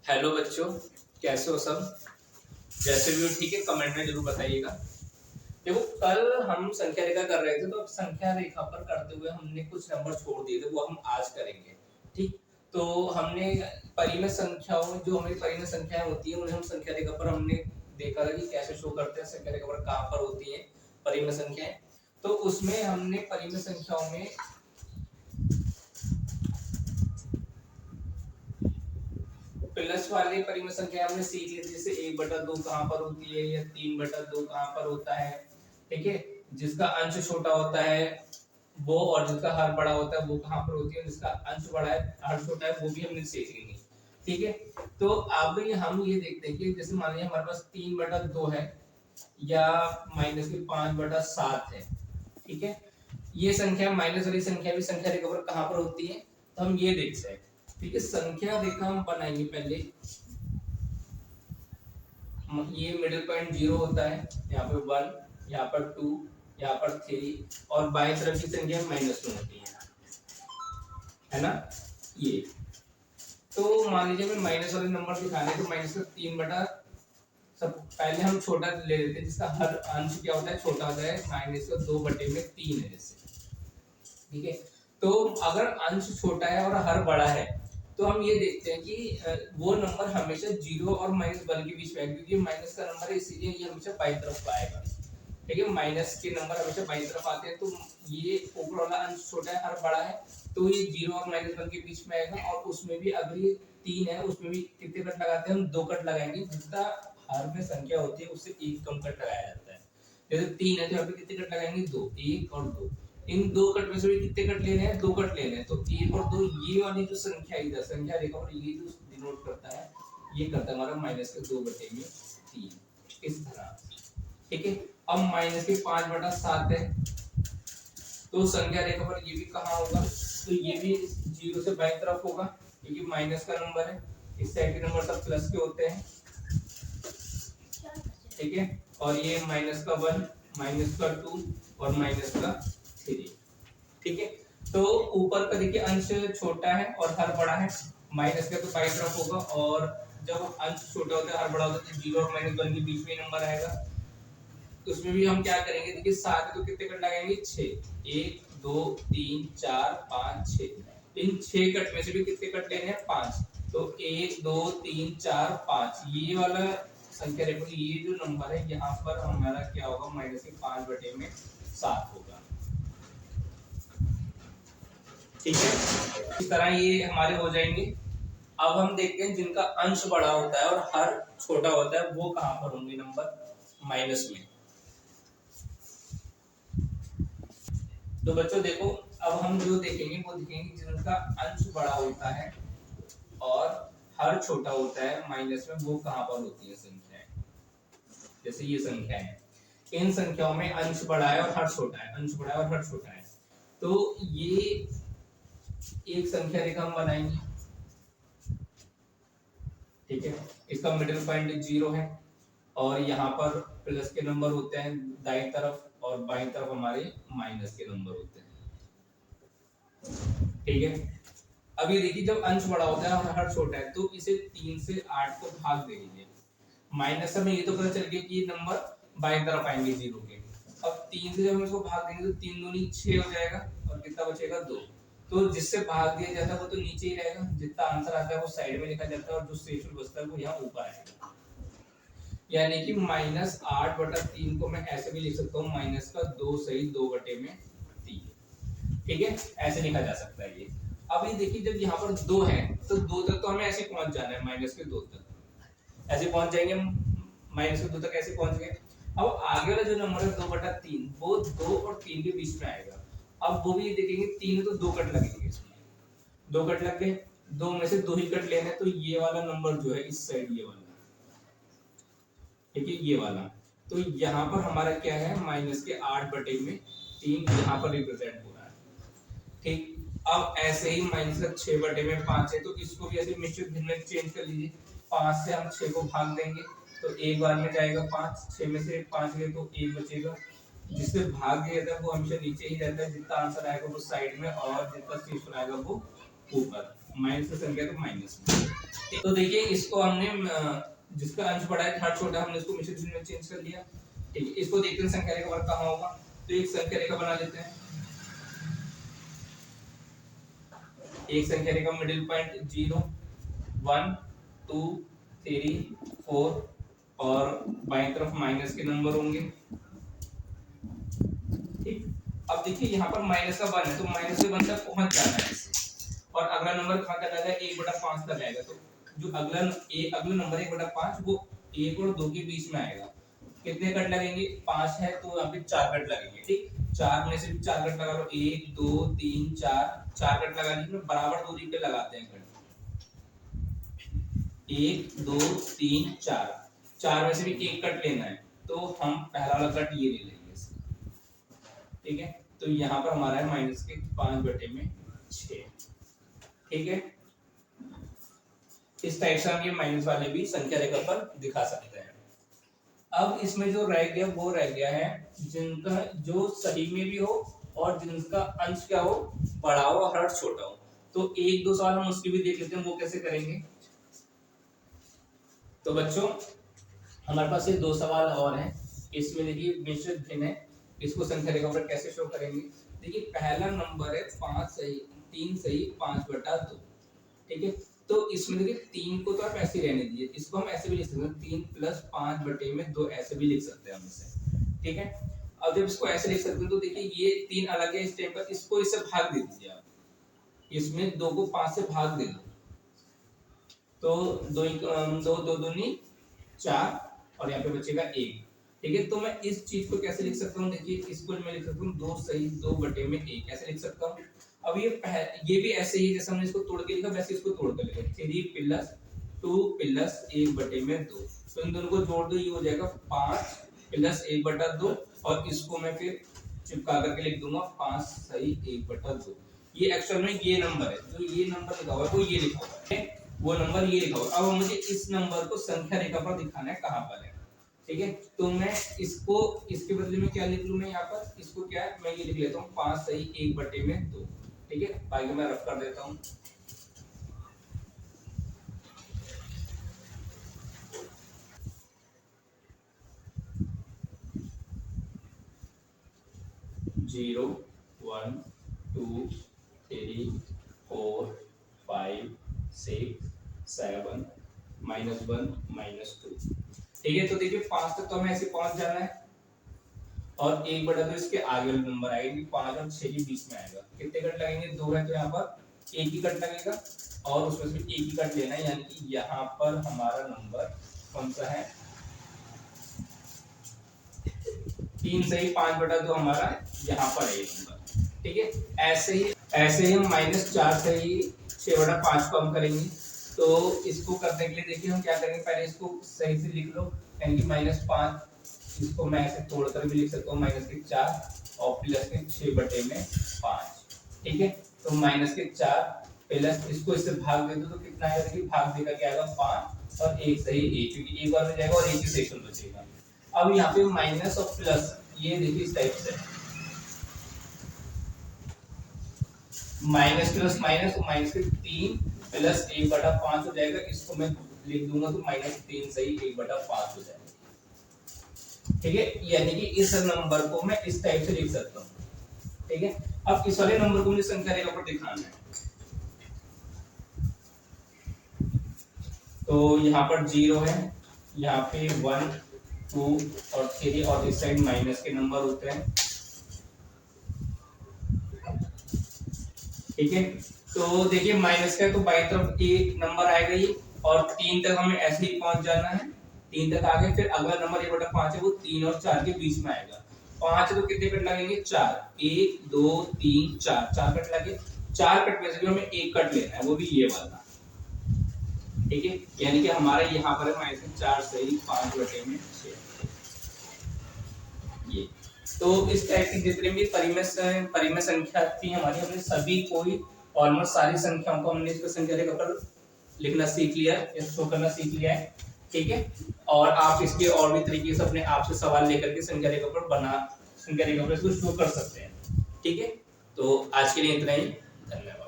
Hello बच्चों, कैसे हो सब। जैसे भी हो ठीक है, कमेंट में जरूर बताइएगा। देखो, कल हम संख्या रेखा कर रहे थे, तो अब संख्या रेखा पर करते हुए हमने कुछ नंबर छोड़ दिए थे, वो हम आज करेंगे। ठीक, तो हमने परिमेय संख्याओं, जो हमारी परिमेय संख्याएं होती है, उन्हें हम संख्या रेखा पर हमने देखा था कि कैसे शो करते हैं, संख्या रेखा पर कहाँ पर होती है परिमेय संख्याएं। तो उसमें हमने परिमेय संख्याओं में प्लस वाली परिमेय संख्या हमने सीख ली, जैसे 1/2 कहाँ पर होती है या 3/2 कहाँ पर होता है। ठीक है, जिसका अंश छोटा होता है वो, और जिसका हर बड़ा होता है वो कहाँ पर होती है, जिसका अंश बड़ा है हर छोटा है वो भी हमने सीख ली। ठीक है, तो अब हम ये देखते हैं कि जैसे मान लीजिए हमारे पास 3/2 है या -5/7 है। ठीक है, ये संख्या माइनस वाली संख्या भी संख्या रेखा पर कहाँ पर होती है, तो हम ये देखते हैं। ठीक है, संख्या रेखा हम बनाएंगे पहले। ये मिडिल पॉइंट 0 होता है, यहाँ पे 1, यहाँ पर 2, यहाँ पर 3, और बाएं तरफ की संख्या -1 होती है ना। ये तो मान लीजिए हमें माइनस वाले नंबर दिखाने, तो माइनस का 3 सब पहले हम छोटा ले लेते हैं, जिसका हर अंश क्या होता है, छोटा होता है। -2/3 है जैसे। ठीक है, तो अगर अंश छोटा है और हर बड़ा है, तो हम ये देखते हैं कि वो नंबर हमेशा 0 और -1 के बीच में है, क्योंकि माइनस का नंबर है, इसीलिए ये हमेशा बाईं तरफ आएगा। ठीक है, माइनस के नंबर हमेशा बाईं तरफ आते हैं, तो ये ऊपर वाला अंश छोटा है, हर बड़ा है, तो ये 0 और -1 के बीच में आएगा। और उसमें भी अगर ये 3 है, उसमें भी कितने कट लगाते हैं हम, 2 कट लगाएंगे। जितना हर में संख्या होती है उससे एक कम कट लगाया जाता है। जैसे 3 है तो यहाँ पे कितने कट लगाएंगे, 2, 1 और 2। इन 2 कट में से भी कितने कट लेने हैं, 2 कट लेने हैं, तो 1 और 2, ये वाली जो संख्या इधर संख्या रेखा पर ये जो डिनोट करता है, ये करता है हमारा -2/3 इस तरह। ठीक है, अब -5/7 है, तो संख्या रेखा पर ये भी कहाँ होगा, तो ये भी 0 से बाईं तरफ होगा, क्योंकि माइनस का नंबर है। इस साइड के नंबर सब प्लस के होते हैं। ठीक है, और ये -1, -2 और -3। ठीक है, तो ऊपर का देखिए अंश छोटा है और हर बड़ा है, माइनस का तो बाईं तरफ होगा, और जब अंश छोटा होता है हर बड़ा होता है, तो 0 और -1 के बीच में नंबर आएगा। तो उसमें भी हम क्या करेंगे, देखिए 7 तो कितने कट लगाएंगे, 6, 1 2 3 4 5 6। इन 6 कट में से भी कितने कट लेने हैं, 5। तो 1 2 3 4 5, ये वाला संख्या रेखा, ये जो नंबर है यहाँ पर हमारा क्या होगा, -5/7 होगा। ठीक है, इस तरह ये हमारे हो जाएंगे। अब हम देखते हैं जिनका अंश बड़ा होता है और हर छोटा होता है, वो कहाँ पर होंगे नंबर माइनस में। तो बच्चों देखो, अब हम जो देखेंगे वो देखेंगे जिनका अंश बड़ा होता है और हर छोटा होता है माइनस में, वो कहाँ पर होती है संख्याएं। जैसे ये संख्या है, इन संख्याओं में अंश बड़ा है और हर छोटा है, अंश बड़ा है और हर छोटा है। तो ये एक संख्या रेखा हम बनाएंगे। ठीक है, इसका मिडिल पॉइंट 0 है, और यहाँ पर प्लस के नंबर होते हैं दाईं तरफ, और बाईं तरफ हमारे माइनस के नंबर होते हैं। ठीक है, अब ये देखिए जब अंश बड़ा होता है और हर छोटा है, तो इसे 3 से 8 को भाग दे दीजिए। माइनस में ये तो पता चल गया कि ये नंबर बाईं तरफ आएंगे 0 के। अब 3 से जब हम इसको भाग देंगे, तो 3 दूनी 6 हो जाएगा, और कितना बचेगा, 2। तो जिससे भाग दिया जाता है वो तो नीचे ही रहेगा, जितना आंसर आता है वो साइड में लिखा जाता है, और जो शेष बचता है वो यहाँ ऊपर आएगा। यानी कि -8/3 को मैं ऐसे भी लिख सकता हूँ, -2 सही 2/3। ठीक है, ऐसे लिखा जा सकता है ये। अब ये देखिए जब यहाँ पर 2 है, तो 2 तक तो हमें ऐसे पहुंच जाना है, -2 तक ऐसे पहुंच जाएंगे हम। -2 तक ऐसे पहुंच गए। अब आगे वाला जो नंबर है 2/3, वो 2 और 3 के बीच में आएगा। अब वो भी देखेंगे 3 तो 2 कट लगेंगे, इसमें 2 कट लग गए, 2 में से 2 ही कट लेने, तो ये वाला नंबर जो है इस साइड, ये वाला, ठीक है, ये वाला। तो यहाँ पर हमारा क्या है, -8/3 यहाँ पर रिप्रेजेंट हो रहा है। ठीक, अब ऐसे ही -6/5 है, तो इसको भी ऐसे मिश्रित भिन्न में चेंज कर लीजिए। 5 से हम 6 को भाग देंगे, तो एक बार में जाएगा 5, 6 में से 5 गए तो 1 बचेगा। जिससे भाग दिया था वो हमेशा नीचे ही रहता है, जितना आंसर आएगा वो साइड में, और जितना शेष आएगा वो ऊपर। माइनस का संख्या तो माइनस में। तो देखिए इसको हमने जिसका अंश बड़ा है थर्ड छोटा, हमने इसको मिश्रित भिन्न में चेंज कर लिया। ठीक है, इसको देखते हैं संख्या रेखा पर कहाँ होगा। तो एक संख्या रेखा बना लेते हैं। एक संख्या रेखा मिडिल पॉइंट 0 1 2 3 4 और बाईं तरफ माइनस के नंबर होंगे। ठीक, अब देखिए यहाँ पर माइनस का 1 है तो माइनस से 1 तक पहुंच जाना है और अगला नंबर कहाँ तक आएगा 1/5 तक आएगा। तो जो अगला नंबर 1/5 वो 1 और 2 के बीच में आएगा। कितने कट लगेंगे 5 है तो यहाँ पे 4 कट लगेंगे। ठीक, 4 में से भी 4 कट लगा लो 1 2 3 4 कट लगा लीजिए, बराबर दूरी पे लगाते हैं कट। 1 2 3 4 में से भी एक कट लेना है तो हम पहला वाला कट ये ले लेंगे। ठीक है, तो यहाँ पर हमारा है माइनस के 5/6। ठीक है, इस टाइप से हम ये माइनस वाले भी संख्या रेखा पर दिखा सकते हैं। अब इसमें जो रह गया वो रह गया है जिनका जो सही में भी हो और जिनका अंश क्या हो बड़ा हो और हर छोटा हो। तो एक दो सवाल हम उसकी भी देख लेते हैं, वो कैसे करेंगे। तो बच्चों हमारे पास ये 2 सवाल और हैं। इसमें देखिए मिश्रित भिन्न है, इसको संख्या रेखा पर कैसे शो करेंगे। देखिए पहला नंबर है 5 सही 3 सही 5/2। ठीक है, तो इसमें देखिए 3 को तो आप ऐसे रहने दीजिए, इसको हम ऐसे भी लिख सकते हैं 3 + 5/2 ऐसे भी लिख सकते हैं हम इसे। ठीक है, अब जब इसको ऐसे लिख सकते हैं तो देखिए ये 3 अलग है इस टाइम पर, इसको इससे भाग दे दीजिए आप। इसमें 2 को 5 से भाग दे दो तो 2 दूनी 4 और यहाँ पे बचेगा 1। ठीक है, तो मैं इस चीज को कैसे लिख सकता हूँ, देखिए इसको मैं लिख सकता हूँ 2 सही 2/1 ऐसे लिख सकता हूँ। अब ये भी ऐसे ही जैसे हमने इसको तोड़ के लिखा वैसे इसको तोड़ कर लिखा 3 + 2 + 1/2। तो इन दोनों को जोड़ दो, ये हो जाएगा 5 + 1/2 और इसको मैं फिर चिपका करके लिख दूंगा 5 सही 1/2। ये एक्चुअल में ये नंबर है, जो ये नंबर लिखा हुआ है वो ये लिखा हुआ है, वो नंबर ये लिखा हुआ है। अब मुझे इस नंबर को संख्या रेखा पर दिखाना है कहाँ पर है। ठीक है, तो मैं इसको इसके बदले में क्या लिख लूं, मैं यहाँ पर इसको क्या है मैं ये लिख लेता हूँ 5 सही 1/2। ठीक है, बाकी मैं रफ कर देता हूँ। जीरो 1 2 3 4 5 6 7 -1 -2। ठीक है, तो देखिए 5 तक तो हमें ऐसे पहुंच जाना है और 1/2 इसके आगे वाला नंबर आएगा 5 और 6 के बीच में आएगा। कितने कट लगेंगे 2 है तो यहाँ पर एक ही कट लगेगा और उसमें से एक ही कट लेना है, यानी कि यहाँ पर हमारा नंबर कौन सा है 3 सही 5/2 हमारा यहाँ पर है ये नंबर। ठीक है, ऐसे ही हम -4 सही 6/5 को हम करेंगे। तो इसको करने के लिए देखिए हम क्या करेंगे, पहले इसको सही से लिख लो, यानी कि -5 इसको मैं ऐसे तोड़कर भी लिख सकता हूँ -4 और +6/5। ठीक है, तो -4 प्लस इसको इससे भाग दे दो तो कितना आएगा, देखिए भाग देगा क्या आएगा 5 और 1 सही 1, क्योंकि एक बार में जाएगा और एक ही सेक्शन बचेगा। अब यहाँ पे माइनस और प्लस ये देखिए इस टाइप से माइनस प्लस माइनस तो -3 + 1/5 हो जाएगा। इसको मैं लिख दूंगा तो -3 सही 1/5 हो जाएगा। ठीक है, यानी कि इस नंबर को मैं इस टाइप से लिख सकता हूँ। ठीक है, अब इस वाले नंबर को मुझे संख्या रेखा पर दिखाना है। तो यहाँ पर 0 है, यहाँ पे 1 2 और 3 और इस साइड माइनस के नंबर होते हैं। ठीक है, तो देखिए माइनस का तो बाईं तरफ एक नंबर आएगा ये और 3 तक हमें ऐसे ही पहुंच जाना है। 3 तक आगे फिर अगला नंबर 1/5 है वो 3 और 4 के बीच में आएगा। 5 तो कितने कट लगेंगे 4 1 2 3 4 कट लगे। 4 कट में से भी हमें एक कट लेना है, वो भी ये वाला। ठीक है, यानी कि हमारा यहाँ पर है -4 सही 5/6। ये तो इस टाइप की जितने भी परिमेय संख्या थी हमारी, हमने सभी कोई ऑलमोस्ट सारी संख्याओं को हमने इसको संख्या रेखा पर लिखना सीख लिया है, शो करना सीख लिया है। ठीक है, और आप इसके और भी तरीके से अपने आप से सवाल लेकर के संख्या रेखा पर इसको शो कर सकते हैं। ठीक है, तो आज के लिए इतना ही, धन्यवाद।